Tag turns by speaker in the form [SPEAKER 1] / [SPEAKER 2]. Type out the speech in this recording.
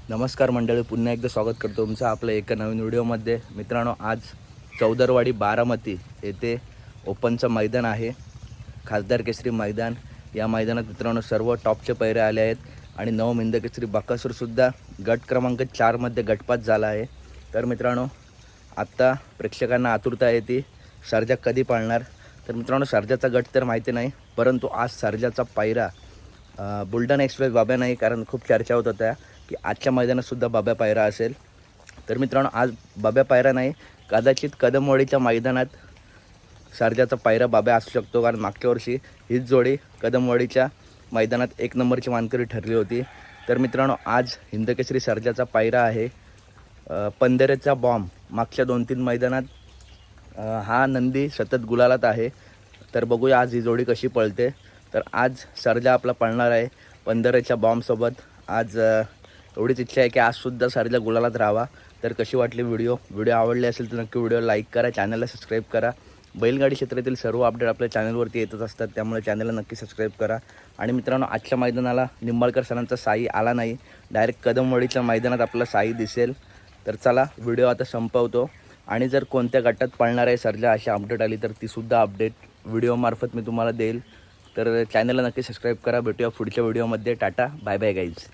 [SPEAKER 1] नमस्कार मंडळी, पुन्हा एकदा स्वागत करतो तुमचं आपल्या एका नवीन व्हिडिओमध्ये. मित्रांनो, आज चौदरवाडी बारामती येथे ओपनचं मैदान आहे, खासदार केसरी मैदान. या मैदानात मित्रांनो सर्व टॉपचे पैरे आले आहेत आणि नवमिंद केसरी बकासूरसुद्धा गट क्रमांक 4मध्ये गटपात झाला आहे. तर मित्रांनो, आत्ता प्रेक्षकांना आतुरता येते सर्जा कधी पाळणार. तर मित्रांनो, सर्जाचा गट तर माहिती नाही, परंतु आज सर्जाचा पायरा बुलढाणा एक्सप्रेस बाब्या नाही, कारण खूप चर्चा होत होत्या की आजच्या मैदानातसुद्धा बाब्या पायरा असेल. तर मित्रांनो, आज बाब्या पायरा नाही, कदाचित कदमवाडीच्या मैदानात सर्जाचा पायरा बाब्या असू शकतो, कारण मागच्या वर्षी हीच जोडी कदमवाडीच्या मैदानात 1 नंबरची मानकरी ठरली होती. तर मित्रांनो, आज हिंदकेसरी सर्जाचा पायरा आहे पंधरेचा बॉम्ब. मागच्या 2-3 मैदानात हा नंदी सतत गुलालात आहे. तर बघूया आज ही जोडी कशी पळते. तर आज सर्जा आपला पळणार आहे पंधरेच्या बॉम्बसोबत. आज एवढीच इच्छा आहे की आजसुद्धा सर्जा गुलालात राहावा. तर कशी वाटली व्हिडिओ आवडली असेल तर नक्की व्हिडिओ लाईक करा, चॅनलला सबस्क्राईब करा. बैलगाडी क्षेत्रातील सर्व अपडेट आपल्या चॅनलवरती येतच असतात, त्यामुळे चॅनलला नक्की सबस्क्राईब करा. आणि मित्रांनो, आजच्या मैदानाला निंबाळकर सरांचा साई आला नाही, डायरेक्ट कदमवाडीच्या मैदानात आपला साई दिसेल. तर चला व्हिडिओ आता संपवतो. आणि जर कोणत्या गटात पळणार आहे सर्जा अशी अपडेट आली तर तीसुद्धा अपडेट व्हिडिओमार्फत मी तुम्हाला देईल. तर चॅनलला नक्की सबस्क्राईब करा. भेटूया पुढच्या व्हिडिओमध्ये. टाटा, बाय बाय गाईज.